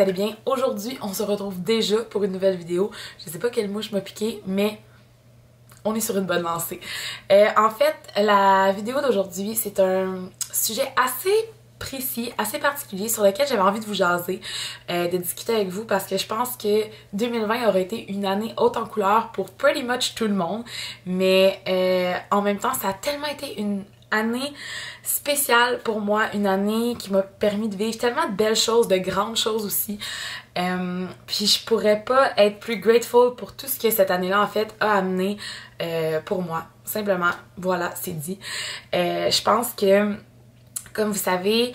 vous allez bien. Aujourd'hui, on se retrouve déjà pour une nouvelle vidéo. Je sais pas quelle mouche m'a piqué, mais on est sur une bonne lancée. En fait, la vidéo d'aujourd'hui, c'est un sujet assez précis, assez particulier sur lequel j'avais envie de vous jaser, de discuter avec vous parce que je pense que 2020 aurait été une année haute en couleurs pour pretty much tout le monde, mais en même temps, ça a tellement été une année spéciale pour moi, une année qui m'a permis de vivre tellement de belles choses, de grandes choses aussi. Puis je pourrais pas être plus grateful pour tout ce que cette année-là en fait a amené pour moi. Simplement, voilà, c'est dit. Je pense que, comme vous savez,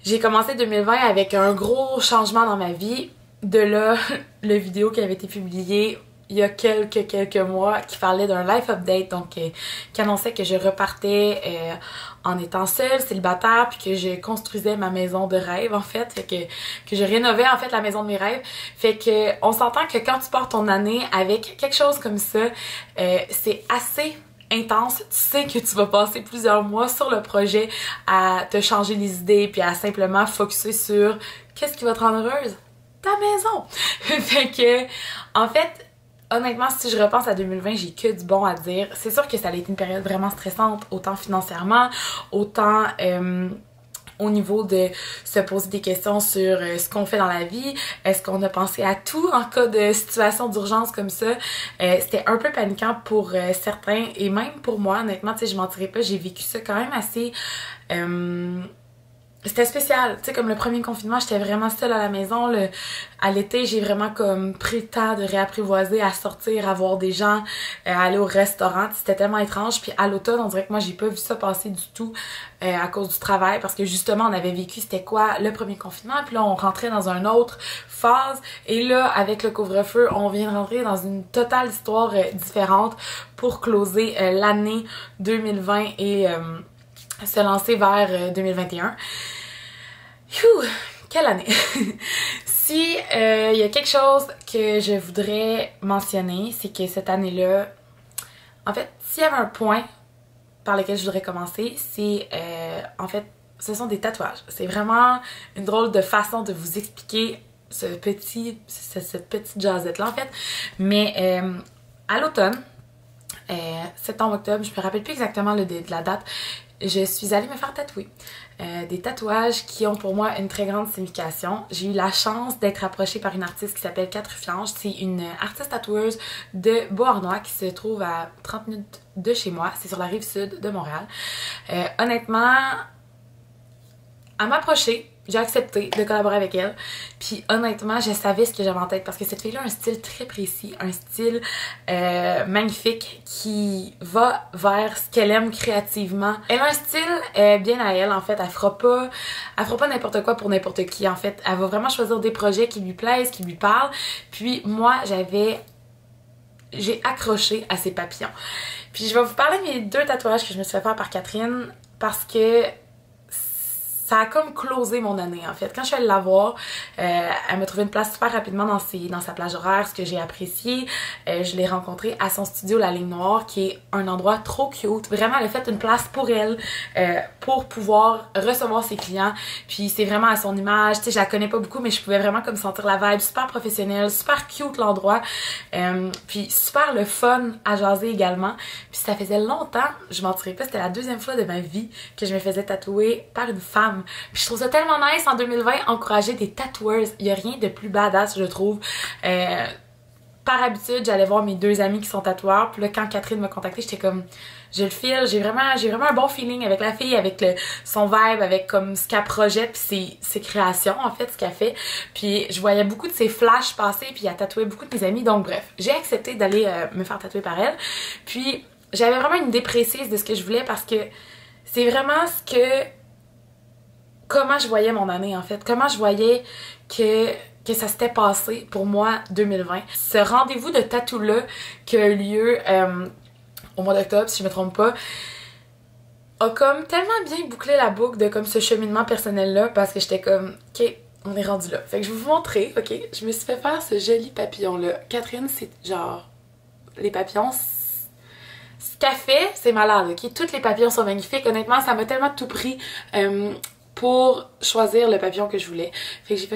j'ai commencé 2020 avec un gros changement dans ma vie. De là, le vidéo qui avait été publié il y a quelques mois qui parlait d'un life update, donc qui annonçait que je repartais en étant seule, célibataire, puis que je construisais ma maison de rêve en fait, que je rénovais en fait la maison de mes rêves. Fait que on s'entend que quand tu pars ton année avec quelque chose comme ça, c'est assez intense. Tu sais que tu vas passer plusieurs mois sur le projet à te changer les idées puis à simplement focuser sur qu'est-ce qui va te rendre heureuse? Ta maison! Fait que, en fait, honnêtement, si je repense à 2020, j'ai que du bon à dire. C'est sûr que ça a été une période vraiment stressante, autant financièrement, autant au niveau de se poser des questions sur ce qu'on fait dans la vie. Est-ce qu'on a pensé à tout en cas de situation d'urgence comme ça? C'était un peu paniquant pour certains et même pour moi, honnêtement, tu sais, je mentirais pas, j'ai vécu ça quand même assez... C'était spécial, tu sais, comme le premier confinement, j'étais vraiment seule à la maison. À l'été, j'ai vraiment comme pris le temps de réapprivoiser, à sortir, à voir des gens, à aller au restaurant. C'était tellement étrange. Puis à l'automne, on dirait que moi, j'ai pas vu ça passer du tout à cause du travail parce que justement, on avait vécu c'était quoi le premier confinement. Puis là, on rentrait dans une autre phase. Et là, avec le couvre-feu, on vient de rentrer dans une totale histoire différente pour closer l'année 2020 et... se lancer vers 2021. Phew, quelle année! Si il y a quelque chose que je voudrais mentionner, c'est que cette année-là, en fait, s'il y avait un point par lequel je voudrais commencer, c'est en fait, ce sont des tatouages. C'est vraiment une drôle de façon de vous expliquer cette petite jazzette-là, en fait. Mais à l'automne, septembre, octobre, je me rappelle plus exactement de la date, je suis allée me faire tatouer. Des tatouages qui ont pour moi une très grande signification. J'ai eu la chance d'être approchée par une artiste qui s'appelle Kat Rufiange. C'est une artiste tatoueuse de Beauharnois qui se trouve à 30 minutes de chez moi. C'est sur la rive sud de Montréal. Honnêtement, elle m'a approchée. J'ai accepté de collaborer avec elle. Puis honnêtement, je savais ce que j'avais en tête parce que cette fille-là a un style très précis, un style magnifique qui va vers ce qu'elle aime créativement. Elle a un style bien à elle en fait. Elle fera pas n'importe quoi pour n'importe qui en fait. Elle va vraiment choisir des projets qui lui plaisent, qui lui parlent. Puis moi, j'ai accroché à ses papillons. Puis je vais vous parler de mes deux tatouages que je me suis fait faire par Catherine parce que ça a comme closé mon année en fait. Quand je suis allée la voir, elle m'a trouvé une place super rapidement dans sa plage horaire, ce que j'ai apprécié. Je l'ai rencontrée à son studio La Ligne Noire, qui est un endroit trop cute. Vraiment, elle a fait une place pour elle, pour pouvoir recevoir ses clients. Puis c'est vraiment à son image. Tu sais, je la connais pas beaucoup, mais je pouvais vraiment comme sentir la vibe, super professionnelle, super cute l'endroit. Puis super le fun à jaser également. Puis ça faisait longtemps, je mentirais pas, c'était la deuxième fois de ma vie que je me faisais tatouer par une femme. Puis je trouve ça tellement nice en 2020, encourager des tatoueurs. Il y a rien de plus badass, je trouve. Par habitude, j'allais voir mes deux amis qui sont tatoueurs. Puis là, quand Catherine m'a contactée, j'étais comme, je le file. J'ai vraiment un bon feeling avec la fille, avec son vibe, avec comme ce qu'elle projette, puis ses créations, en fait, ce qu'elle fait. Puis je voyais beaucoup de ses flashs passer, puis elle tatouait beaucoup de mes amis. Donc bref, j'ai accepté d'aller me faire tatouer par elle. Puis j'avais vraiment une idée précise de ce que je voulais parce que c'est vraiment comment je voyais mon année en fait, comment je voyais que ça s'était passé pour moi 2020. Ce rendez-vous de tatou-là qui a eu lieu au mois d'octobre, si je me trompe pas, a comme tellement bien bouclé la boucle de comme ce cheminement personnel-là parce que j'étais comme, ok, on est rendu là. Fait que je vais vous montrer, ok, je me suis fait faire ce joli papillon-là. Catherine, c'est genre, les papillons, ce qu'elle fait, c'est malade, ok? Toutes les papillons sont magnifiques. Honnêtement, ça m'a tellement tout pris. pour choisir le papillon que je voulais. Fait que j'ai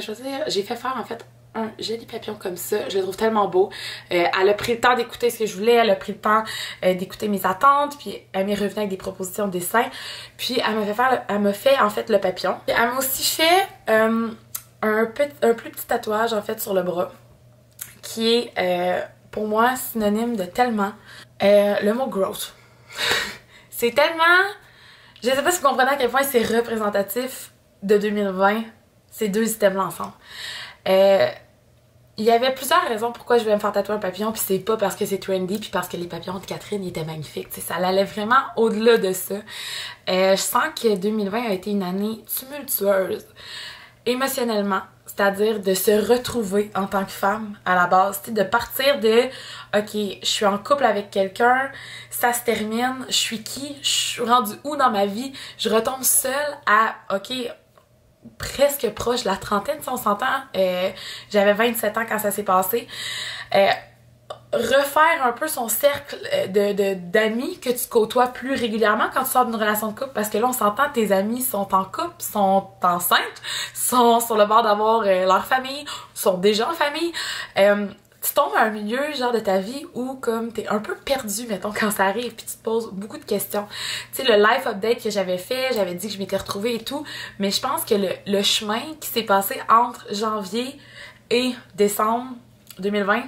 fait faire en fait un joli papillon comme ça. Je le trouve tellement beau. Elle a pris le temps d'écouter ce que je voulais, elle a pris le temps d'écouter mes attentes, puis elle m'est revenue avec des propositions de dessin. Puis elle m'a fait en fait le papillon. Puis elle m'a aussi fait un plus petit tatouage en fait sur le bras, qui est pour moi synonyme de tellement. Le mot growth. C'est tellement... Je sais pas si vous comprenez à quel point c'est représentatif de 2020, ces deux items-là ensemble. Il y avait plusieurs raisons pourquoi je voulais me faire tatouer un papillon, puis c'est pas parce que c'est trendy, puis parce que les papillons de Catherine ils étaient magnifiques. T'sais, ça allait vraiment au-delà de ça. Je sens que 2020 a été une année tumultueuse, émotionnellement. C'est-à-dire de se retrouver en tant que femme à la base, de partir de ok, je suis en couple avec quelqu'un, ça se termine, je suis qui, je suis rendue où dans ma vie, je retombe seule à ok, presque proche de la trentaine si on s'entend, j'avais 27 ans quand ça s'est passé. Refaire un peu son cercle d'amis que tu côtoies plus régulièrement quand tu sors d'une relation de couple, parce que là on s'entend, tes amis sont en couple, sont enceintes, sont sur le bord d'avoir leur famille, sont déjà en famille. Tu tombes à un milieu genre de ta vie où comme t'es un peu perdu mettons quand ça arrive, puis tu te poses beaucoup de questions. Tu sais, le life update que j'avais fait, j'avais dit que je m'étais retrouvée et tout, mais je pense que le chemin qui s'est passé entre janvier et décembre 2020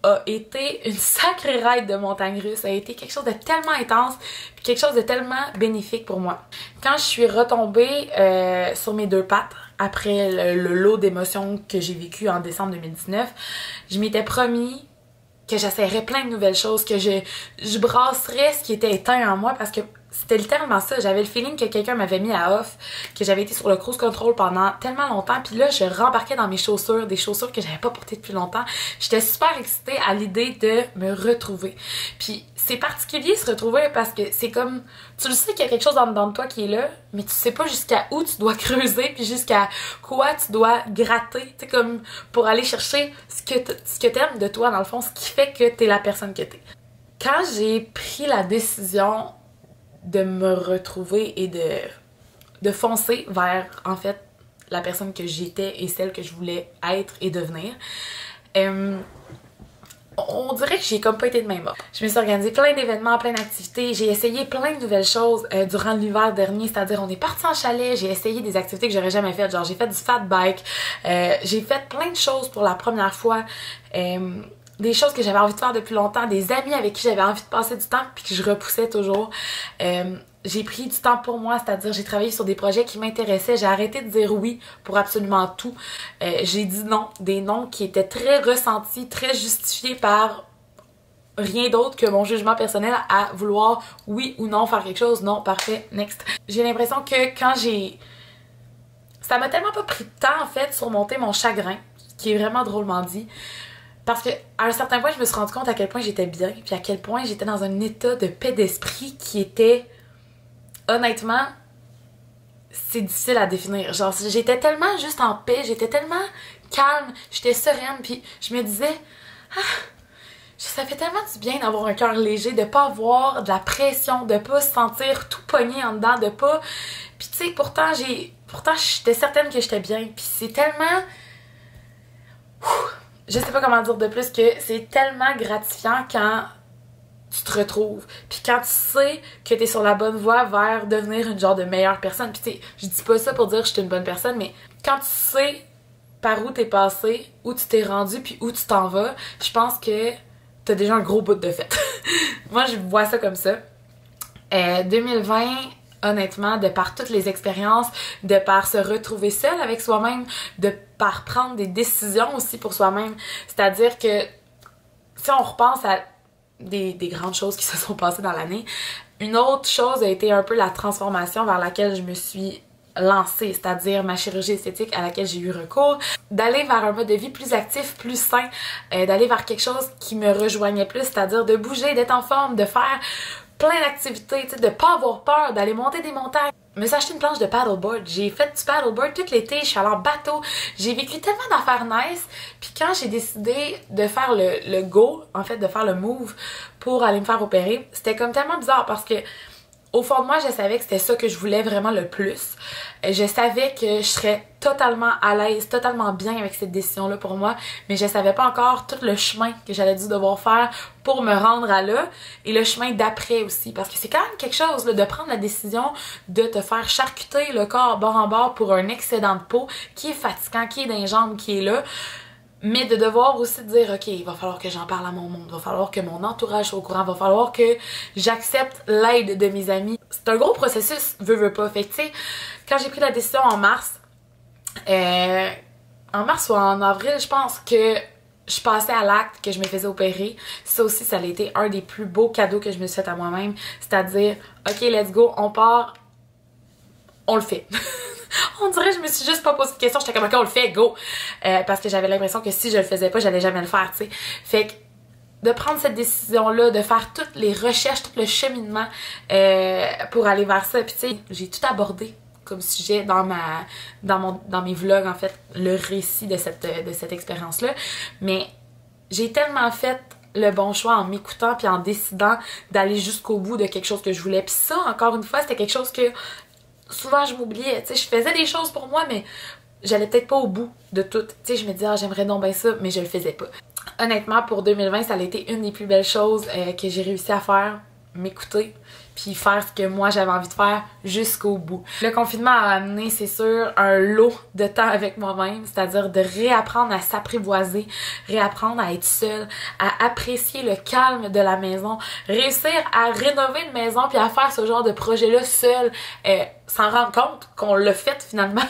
a été une sacrée ride de montagne russe, ça a été quelque chose de tellement intense, puis quelque chose de tellement bénéfique pour moi. Quand je suis retombée sur mes deux pattes, après le lot d'émotions que j'ai vécu en décembre 2019, je m'étais promis que j'essaierais plein de nouvelles choses, que je brasserais ce qui était éteint en moi, parce que c'était littéralement ça. J'avais le feeling que quelqu'un m'avait mis à off, que j'avais été sur le cruise control pendant tellement longtemps, puis là je rembarquais dans mes chaussures, des chaussures que j'avais pas portées depuis longtemps. J'étais super excitée à l'idée de me retrouver. Puis c'est particulier se retrouver parce que c'est comme, tu le sais qu'il y a quelque chose en dedans de toi qui est là, mais tu sais pas jusqu'à où tu dois creuser, puis jusqu'à quoi tu dois gratter, tu sais, comme pour aller chercher ce que t'aimes de toi dans le fond, ce qui fait que t'es la personne que t'es. Quand j'ai pris la décision de me retrouver et de foncer vers, en fait, la personne que j'étais et celle que je voulais être et devenir, on dirait que j'ai comme pas été de même ordre. Je me suis organisée plein d'événements, plein d'activités, j'ai essayé plein de nouvelles choses durant l'hiver dernier, c'est-à-dire on est parti en chalet, j'ai essayé des activités que j'aurais jamais faites, genre j'ai fait du fat bike, j'ai fait plein de choses pour la première fois, des choses que j'avais envie de faire depuis longtemps, des amis avec qui j'avais envie de passer du temps puis que je repoussais toujours. J'ai pris du temps pour moi, c'est-à-dire j'ai travaillé sur des projets qui m'intéressaient, j'ai arrêté de dire oui pour absolument tout. J'ai dit non, des noms qui étaient très ressentis, très justifiés par rien d'autre que mon jugement personnel à vouloir oui ou non faire quelque chose. Non, parfait, next. J'ai l'impression que ça m'a tellement pas pris de temps en fait surmonter mon chagrin, qui est vraiment drôlement dit. Parce que à un certain point, je me suis rendu compte à quel point j'étais bien, puis à quel point j'étais dans un état de paix d'esprit qui était, honnêtement, c'est difficile à définir. Genre, j'étais tellement juste en paix, j'étais tellement calme, j'étais sereine, puis je me disais, ça fait tellement du bien d'avoir un cœur léger, de pas avoir de la pression, de pas se sentir tout pogné en dedans, de pas... Puis tu sais, pourtant j'étais certaine que j'étais bien, puis c'est tellement... Je sais pas comment dire de plus que c'est tellement gratifiant quand tu te retrouves. Puis quand tu sais que t'es sur la bonne voie vers devenir une genre de meilleure personne. Puis tu sais, je dis pas ça pour dire que je suis une bonne personne, mais quand tu sais par où t'es passé, où tu t'es rendu, puis où tu t'en vas, je pense que t'as déjà un gros bout de fait. Moi, je vois ça comme ça. 2020... honnêtement, de par toutes les expériences, de par se retrouver seul avec soi-même, de par prendre des décisions aussi pour soi-même. C'est-à-dire que si on repense à des grandes choses qui se sont passées dans l'année, une autre chose a été un peu la transformation vers laquelle je me suis lancée, c'est-à-dire ma chirurgie esthétique à laquelle j'ai eu recours, d'aller vers un mode de vie plus actif, plus sain, d'aller vers quelque chose qui me rejoignait plus, c'est-à-dire de bouger, d'être en forme, de faire plein d'activités, tu sais, de pas avoir peur, d'aller monter des montagnes. Je me suis acheté une planche de paddleboard, j'ai fait du paddleboard tout l'été, je suis allée en bateau, j'ai vécu tellement d'affaires nice, puis quand j'ai décidé de faire le go, en fait de faire le move pour aller me faire opérer, c'était comme tellement bizarre parce que Au fond de moi, je savais que c'était ça que je voulais vraiment le plus. Je savais que je serais totalement à l'aise, totalement bien avec cette décision-là pour moi, mais je savais pas encore tout le chemin que j'allais dû devoir faire pour me rendre à là, et le chemin d'après aussi, parce que c'est quand même quelque chose là, de prendre la décision de te faire charcuter le corps bord en bord pour un excédent de peau qui est fatigant, qui est dans les jambes, qui est là. Mais de devoir aussi dire, ok, il va falloir que j'en parle à mon monde, il va falloir que mon entourage soit au courant, il va falloir que j'accepte l'aide de mes amis. C'est un gros processus, veux pas. Fait que tu sais, quand j'ai pris la décision en mars ou en avril, je pense que je passais à l'acte que je me faisais opérer. Ça aussi, ça a été un des plus beaux cadeaux que je me suis fait à moi-même. C'est-à-dire, ok, let's go, on part, on le fait. On dirait que je me suis juste pas posé de questions, j'étais comme ok on le fait, go! Parce que j'avais l'impression que si je le faisais pas, j'allais jamais le faire, tu sais. Fait que de prendre cette décision-là, de faire toutes les recherches, tout le cheminement pour aller vers ça. Puis tu sais, j'ai tout abordé comme sujet dans mes vlogs, en fait, le récit de cette expérience-là. Mais j'ai tellement fait le bon choix en m'écoutant puis en décidant d'aller jusqu'au bout de quelque chose que je voulais. Puis ça, encore une fois, c'était quelque chose que souvent je m'oubliais, tu sais, je faisais des choses pour moi, mais j'allais peut-être pas au bout de tout. Tu sais, je me disais, ah, j'aimerais donc bien ça, mais je le faisais pas. Honnêtement, pour 2020, ça a été une des plus belles choses que j'ai réussi à faire, m'écouter, puis faire ce que moi j'avais envie de faire jusqu'au bout. Le confinement a amené, c'est sûr, un lot de temps avec moi-même, c'est-à-dire de réapprendre à s'apprivoiser, réapprendre à être seule, à apprécier le calme de la maison, réussir à rénover une maison puis à faire ce genre de projet-là seule, sans rendre compte qu'on l'a fait finalement.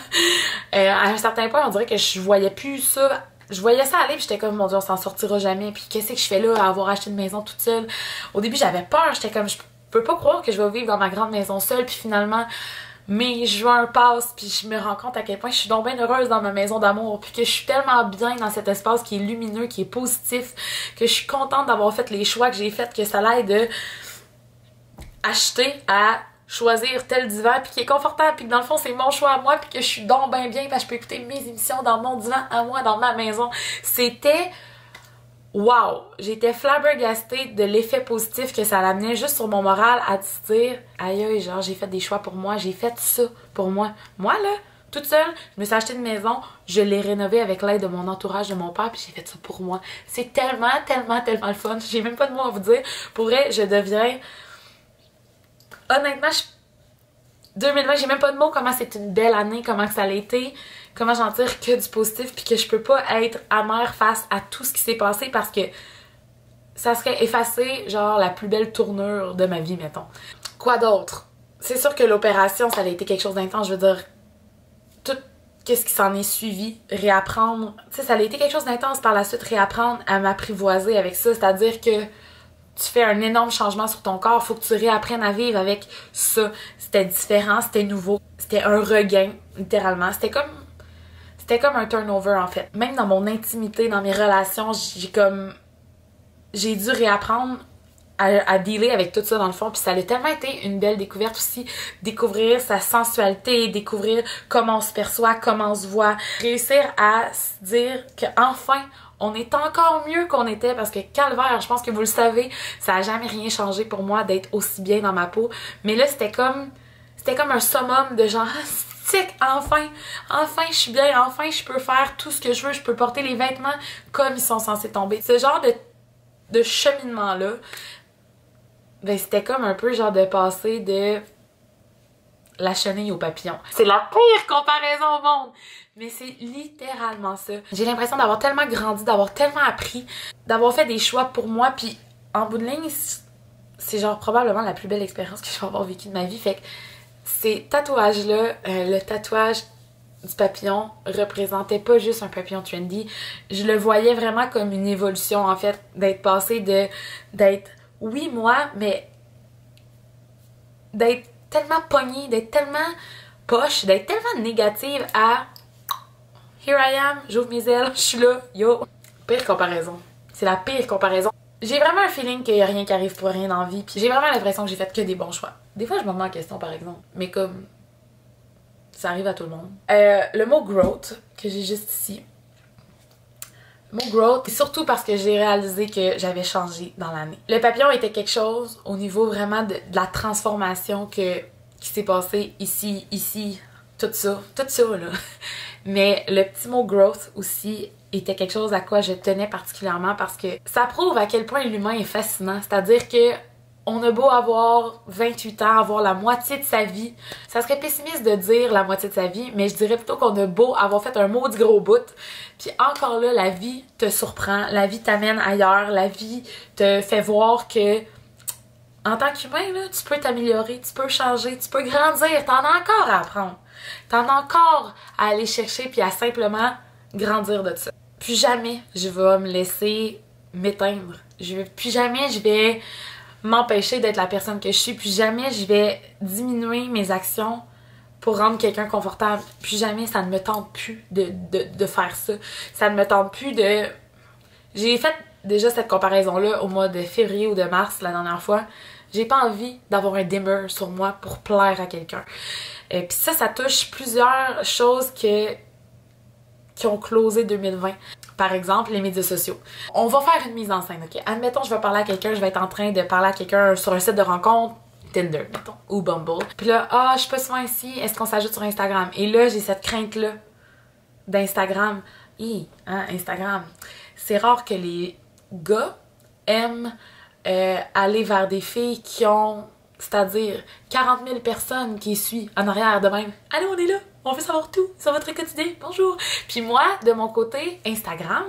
À un certain point, on dirait que je voyais plus ça. Je voyais ça aller puis j'étais comme mon Dieu on s'en sortira jamais puis qu'est-ce que je fais là à avoir acheté une maison toute seule. Au début j'avais peur, j'étais comme je peux pas croire que je vais vivre dans ma grande maison seule puis finalement mai, juin passent puis je me rends compte à quel point je suis donc bien heureuse dans ma maison d'amour puis que je suis tellement bien dans cet espace qui est lumineux, qui est positif, que je suis contente d'avoir fait les choix que j'ai faits, que ça l'aide de acheter à choisir tel divan puis qui est confortable puis que dans le fond c'est mon choix à moi puis que je suis donc bien parce que je peux écouter mes émissions dans mon divan à moi dans ma maison. C'était wow! J'étais flabbergastée de l'effet positif que ça l'amenait juste sur mon moral à se dire aïe aïe, genre j'ai fait des choix pour moi, j'ai fait ça pour moi. Moi là, toute seule, je me suis acheté une maison, je l'ai rénovée avec l'aide de mon entourage, de mon père, puis j'ai fait ça pour moi. C'est tellement le fun. J'ai même pas de mots à vous dire. Pour vrai, je deviens honnêtement, 2020, j'ai même pas de mots comment c'est une belle année, comment que ça a été, comment j'en tire que du positif puis que je peux pas être amère face à tout ce qui s'est passé parce que ça serait effacer genre la plus belle tournure de ma vie, mettons. Quoi d'autre? C'est sûr que l'opération, ça a été quelque chose d'intense, je veux dire, tout qu'est-ce qui s'en est suivi, réapprendre, tu sais, ça a été quelque chose d'intense par la suite, réapprendre à m'apprivoiser avec ça, c'est-à-dire que tu fais un énorme changement sur ton corps, faut que tu réapprennes à vivre avec ça. C'était différent, c'était nouveau, c'était un regain, littéralement. C'était comme un turnover en fait. Même dans mon intimité, dans mes relations, j'ai dû réapprendre à dealer avec tout ça dans le fond, puis ça a tellement été une belle découverte aussi, découvrir sa sensualité, découvrir comment on se perçoit, comment on se voit, réussir à se dire que enfin on est encore mieux qu'on était parce que calvaire, je pense que vous le savez, ça a jamais rien changé pour moi d'être aussi bien dans ma peau, mais là c'était comme un summum de genre enfin je suis bien, enfin je peux faire tout ce que je veux, je peux porter les vêtements comme ils sont censés tomber. Ce genre de cheminement là, ben c'était comme un peu genre de passer de la chenille au papillon. C'est la pire comparaison au monde! Mais c'est littéralement ça. J'ai l'impression d'avoir tellement grandi, d'avoir tellement appris, d'avoir fait des choix pour moi, puis en bout de ligne, c'est genre probablement la plus belle expérience que je vais avoir vécue de ma vie. Fait que ces tatouages-là, le tatouage du papillon représentait pas juste un papillon trendy. Je le voyais vraiment comme une évolution, en fait, d'être passé d'être, oui, moi, mais d'être tellement pognée, d'être tellement poche, d'être tellement négative à here I am, j'ouvre mes ailes, je suis là, yo. Pire comparaison. C'est la pire comparaison. J'ai vraiment un feeling qu'il y a rien qui arrive pour rien dans la vie, puis j'ai vraiment l'impression que j'ai fait que des bons choix. Des fois, je me remets en question, par exemple, mais comme ça arrive à tout le monde. Le mot growth, que j'ai juste ici, Mon growth, c'est surtout parce que j'ai réalisé que j'avais changé dans l'année. Le papillon était quelque chose au niveau vraiment de la transformation qui s'est passée ici, tout ça là. Mais le petit mot growth aussi était quelque chose à quoi je tenais particulièrement parce que ça prouve à quel point l'humain est fascinant. C'est-à-dire que on a beau avoir 28 ans, avoir la moitié de sa vie. Ça serait pessimiste de dire la moitié de sa vie, mais je dirais plutôt qu'on a beau avoir fait un maudit gros bout. Puis encore là, la vie te surprend, la vie t'amène ailleurs, la vie te fait voir que en tant qu'humain, là, tu peux t'améliorer, tu peux changer, tu peux grandir, t'en as encore à apprendre. T'en as encore à aller chercher puis à simplement grandir de ça. Plus jamais je vais me laisser m'éteindre. Plus jamais je vais m'empêcher d'être la personne que je suis. Plus jamais je vais diminuer mes actions pour rendre quelqu'un confortable. Plus jamais ça ne me tente plus de faire ça. Ça ne me tente plus de... J'ai fait déjà cette comparaison-là au mois de février ou de mars la dernière fois. J'ai pas envie d'avoir un dimmer sur moi pour plaire à quelqu'un. Puis ça touche plusieurs choses qui ont closé 2020. Par exemple, les médias sociaux. On va faire une mise en scène, ok? Admettons, je vais parler à quelqu'un, je vais être en train de parler à quelqu'un sur un site de rencontre, Tinder, mettons, ou Bumble. Puis là, je suis pas souvent ici, est-ce qu'on s'ajoute sur Instagram? Et là, j'ai cette crainte-là d'Instagram. Instagram. C'est rare que les gars aiment aller vers des filles qui ont, c'est-à-dire 40 000 personnes qui suivent en arrière de même. Allô, on est là! On veut savoir tout sur votre quotidien. Bonjour! Puis moi, de mon côté, Instagram,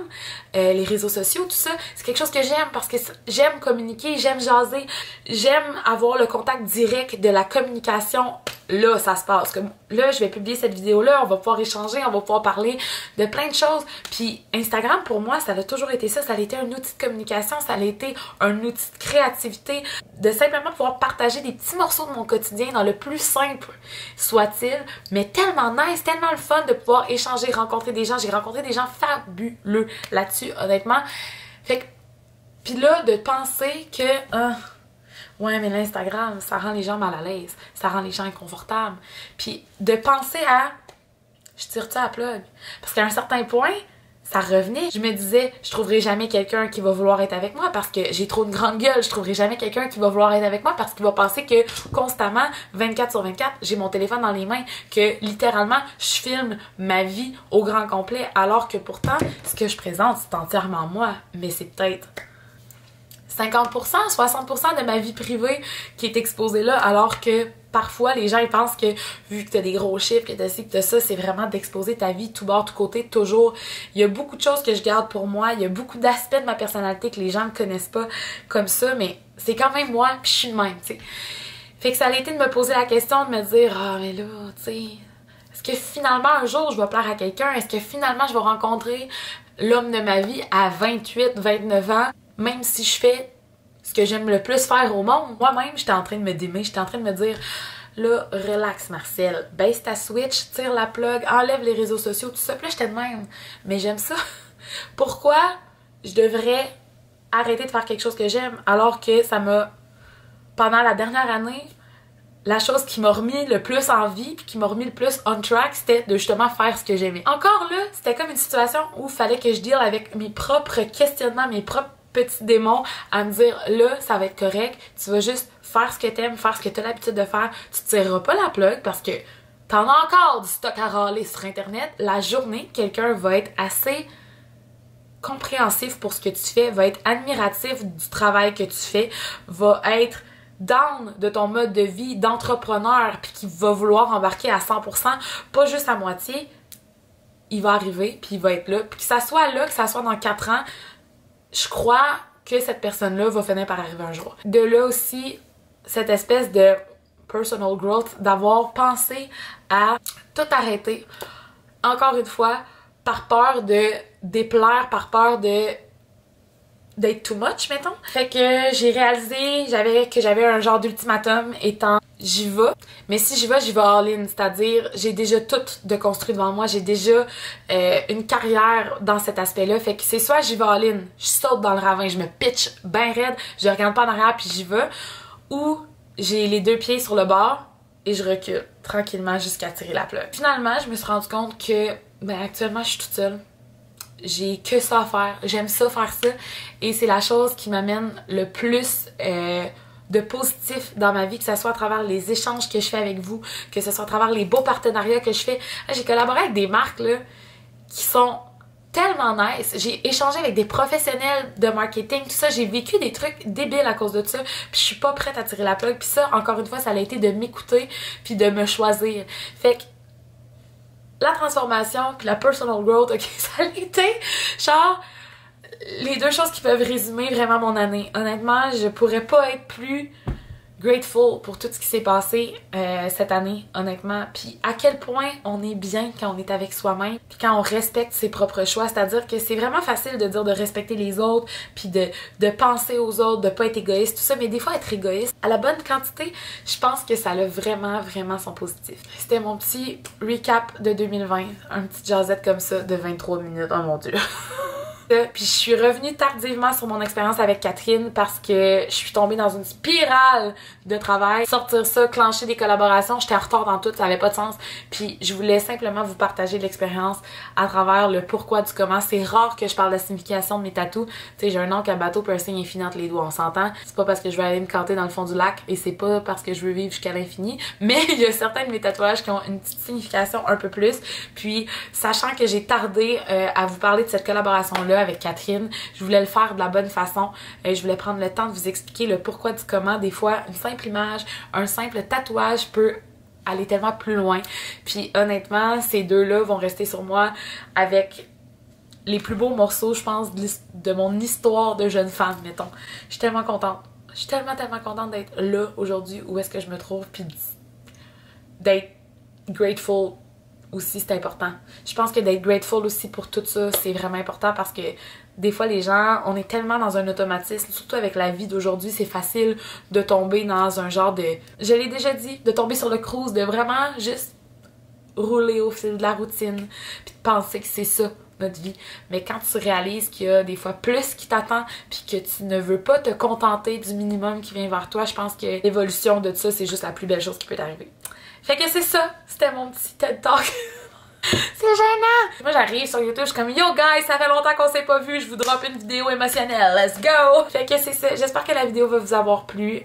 les réseaux sociaux, tout ça, c'est quelque chose que j'aime parce que j'aime communiquer, j'aime jaser, j'aime avoir le contact direct de la communication. Là, ça se passe. Comme là, je vais publier cette vidéo-là, on va pouvoir échanger, on va pouvoir parler de plein de choses. Puis Instagram, pour moi, ça a toujours été ça. Ça a été un outil de communication, ça a été un outil de créativité, de simplement pouvoir partager des petits morceaux de mon quotidien dans le plus simple soit-il, mais tellement nice, tellement le fun de pouvoir échanger, rencontrer des gens. J'ai rencontré des gens fabuleux là-dessus, honnêtement. Fait que, puis là, de penser que... ouais, mais l'Instagram, ça rend les gens mal à l'aise. Ça rend les gens inconfortables. Puis de penser à... Je tire ça à la plug. Parce qu'à un certain point, ça revenait. Je me disais, je trouverai jamais quelqu'un qui va vouloir être avec moi parce que j'ai trop de grande gueule. Je trouverai jamais quelqu'un qui va vouloir être avec moi parce qu'il va penser que constamment, 24 sur 24, j'ai mon téléphone dans les mains, que littéralement, je filme ma vie au grand complet, alors que pourtant, ce que je présente, c'est entièrement moi. Mais c'est peut-être 50%, 60% de ma vie privée qui est exposée là, alors que parfois les gens ils pensent que vu que t'as des gros chiffres, que t'as ci, que t'as ça, c'est vraiment d'exposer ta vie tout bord, tout côté, toujours. Il y a beaucoup de choses que je garde pour moi, il y a beaucoup d'aspects de ma personnalité que les gens ne connaissent pas comme ça, mais c'est quand même moi, puis je suis de même, tu sais. Fait que ça a été de me poser la question, de me dire, mais là, tu sais, est-ce que finalement un jour je vais plaire à quelqu'un? Est-ce que finalement je vais rencontrer l'homme de ma vie à 28, 29 ans? Même si je fais ce que j'aime le plus faire au monde, moi-même, j'étais en train de me démer, j'étais en train de me dire, là, relax Marcel, baisse ta switch, tire la plug, enlève les réseaux sociaux, tout ça. Puis là, j'étais de même. Mais j'aime ça. Pourquoi je devrais arrêter de faire quelque chose que j'aime alors que ça m'a, pendant la dernière année, la chose qui m'a remis le plus en vie puis qui m'a remis le plus on track, c'était de justement faire ce que j'aimais. Encore là, c'était comme une situation où il fallait que je deal avec mes propres questionnements, mes propres petits démons à me dire là ça va être correct, tu vas juste faire ce que t'aimes, faire ce que t'as l'habitude de faire, tu te tireras pas la plug parce que t'en as encore du stock à râler sur internet. La journée, quelqu'un va être assez compréhensif pour ce que tu fais, va être admiratif du travail que tu fais, va être down de ton mode de vie d'entrepreneur puis qui va vouloir embarquer à 100%, pas juste à moitié. Il va arriver puis il va être là, puis que ça soit là, que ça soit dans 4 ans, je crois que cette personne-là va finir par arriver un jour. De là aussi, cette espèce de personal growth, d'avoir pensé à tout arrêter, encore une fois, par peur de déplaire, par peur d'être too much, mettons. Fait que j'ai réalisé que j'avais un genre d'ultimatum étant j'y vais. Mais si j'y vais all-in. C'est-à-dire, j'ai déjà tout de construit devant moi. J'ai déjà une carrière dans cet aspect-là. Fait que c'est soit j'y vais all-in, je saute dans le ravin, je me pitch ben raide, je regarde pas en arrière puis j'y vais. Ou j'ai les deux pieds sur le bord et je recule tranquillement jusqu'à tirer la plug. Finalement, je me suis rendu compte que actuellement, je suis toute seule. j'ai que ça à faire. J'aime ça faire ça et c'est la chose qui m'amène le plus de positif dans ma vie, que ce soit à travers les échanges que je fais avec vous, que ce soit à travers les beaux partenariats que je fais. J'ai collaboré avec des marques là, qui sont tellement nice. J'ai échangé avec des professionnels de marketing, tout ça. J'ai vécu des trucs débiles à cause de ça. Puis je suis pas prête à tirer la plug. Puis ça, encore une fois, ça a été de m'écouter puis de me choisir. Fait que la transformation puis la personal growth, ok, ça a été genre les deux choses qui peuvent résumer vraiment mon année. Honnêtement, je pourrais pas être plus grateful pour tout ce qui s'est passé cette année, honnêtement. Puis à quel point on est bien quand on est avec soi-même, puis quand on respecte ses propres choix. C'est-à-dire que c'est vraiment facile de dire de respecter les autres, puis de penser aux autres, de pas être égoïste, tout ça. Mais des fois, être égoïste à la bonne quantité, je pense que ça a vraiment, vraiment son positif. C'était mon petit recap de 2020. Un petit jazzette comme ça de 23 minutes. Oh mon Dieu! Puis je suis revenue tardivement sur mon expérience avec Catherine parce que je suis tombée dans une spirale de travail. Sortir ça, clencher des collaborations, j'étais en retard dans tout, ça avait pas de sens. Puis je voulais simplement vous partager l'expérience à travers le pourquoi du comment. C'est rare que je parle de la signification de mes tatous. Tu sais, j'ai un oncle à bateau piercing infini entre les doigts, on s'entend. C'est pas parce que je veux aller me canter dans le fond du lac et c'est pas parce que je veux vivre jusqu'à l'infini, mais il y a certains de mes tatouages qui ont une petite signification un peu plus. Puis sachant que j'ai tardé à vous parler de cette collaboration-là avec Catherine, je voulais le faire de la bonne façon. Je voulais prendre le temps de vous expliquer le pourquoi du comment. Des fois, une simple image, un simple tatouage peut aller tellement plus loin. Puis honnêtement, ces deux-là vont rester sur moi avec les plus beaux morceaux, je pense, de mon histoire de jeune femme, mettons. Je suis tellement contente. Je suis tellement contente d'être là aujourd'hui, où est-ce que je me trouve, puis d'être grateful aussi, c'est important. Je pense que d'être grateful aussi pour tout ça, c'est vraiment important parce que des fois, les gens, on est tellement dans un automatisme, surtout avec la vie d'aujourd'hui, c'est facile de tomber dans un genre de... Je l'ai déjà dit, de tomber sur le cruise, de vraiment juste rouler au fil de la routine, puis de penser que c'est ça, notre vie. Mais quand tu réalises qu'il y a des fois plus qui t'attend, puis que tu ne veux pas te contenter du minimum qui vient vers toi, je pense que l'évolution de ça, c'est juste la plus belle chose qui peut t'arriver. Fait que c'est ça, c'était mon petit TED Talk. C'est gênant! Moi j'arrive sur YouTube, je suis comme yo guys, ça fait longtemps qu'on s'est pas vu, je vous drop une vidéo émotionnelle, let's go! Fait que c'est ça, j'espère que la vidéo va vous avoir plu.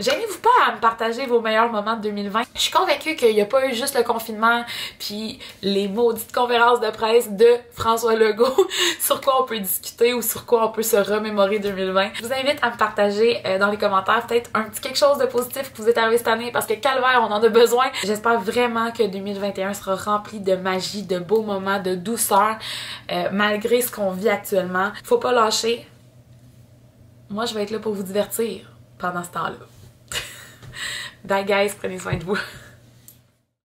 Gênez-vous pas à me partager vos meilleurs moments de 2020. Je suis convaincue qu'il n'y a pas eu juste le confinement puis les maudites conférences de presse de François Legault sur quoi on peut discuter ou sur quoi on peut se remémorer 2020. Je vous invite à me partager dans les commentaires peut-être un petit quelque chose de positif qui vous est arrivé cette année parce que calvaire, on en a besoin. J'espère vraiment que 2021 sera rempli de magie, de beaux moments, de douceur malgré ce qu'on vit actuellement. Faut pas lâcher. Moi, je vais être là pour vous divertir pendant ce temps-là. Bye guys, prenez soin de vous.